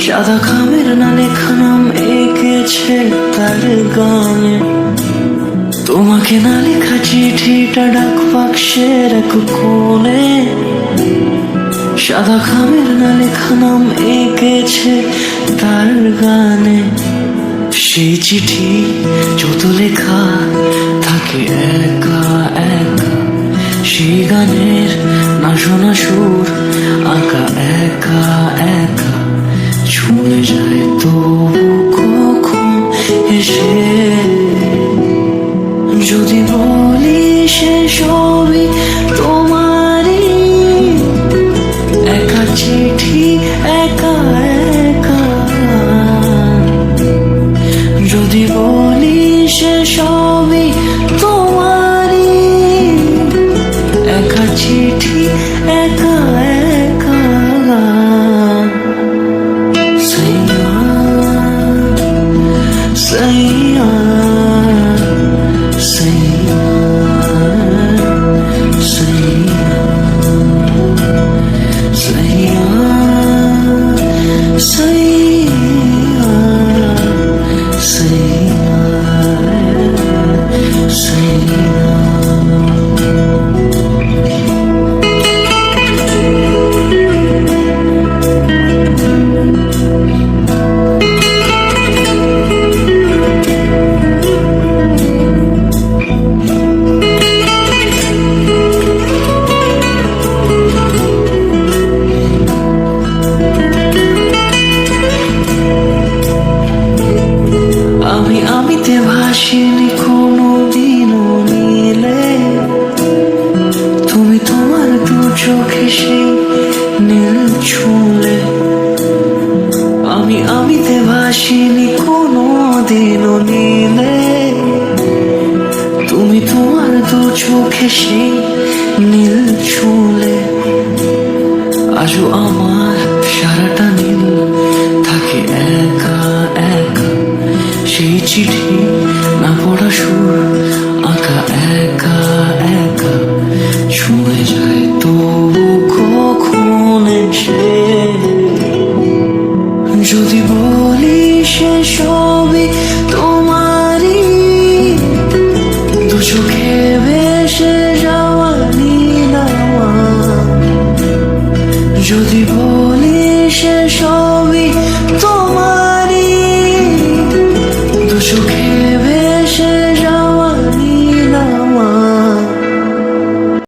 সাদা খামের না লেখা নাম এঁকেছে তার গানে, তোমাকে না লেখা চিঠিটা ডাক বাক্সের এক কোণে। সাদা খামের না লেখা নাম এঁকেছে তার গানে, সেই চিঠি যত লেখা থাকে একা একা, সেই গানের না শোনা সুর আঁকা একা একা, ছুঁয়ে যায় তবু কখন এসে। যদি বলি সে সবই তোমারই, একা চিঠি একা একা। যদি বলি সে সবই তোমারই, একা চিঠি একা একা। সাইয়া সাইয়া সাইয়া সাইয়া সাইয়া সাইয়া সাইয়া। আমিতে ভাসিনি কোনো দিনও নীলে, তুমি তোমার দু চোখে সেই নীল ছুঁলে। আমিতে ভাসিনি কোনো দিনও নীলে, তুমি তোমার দু চোখে সেই নীল ছুঁলে। আজও আমার সারাটা নীল থাকে একা একা, সেই চিঠি না পড়া সুর আঁকা একা একা, ছুঁয়ে যায় তবু কখন এসে। যদি বলি সে সবই তোমারই, দু চোখে ভেসে যাওয়া নীলামা। যদি বলি সে সবই তোমারই, দু চোখে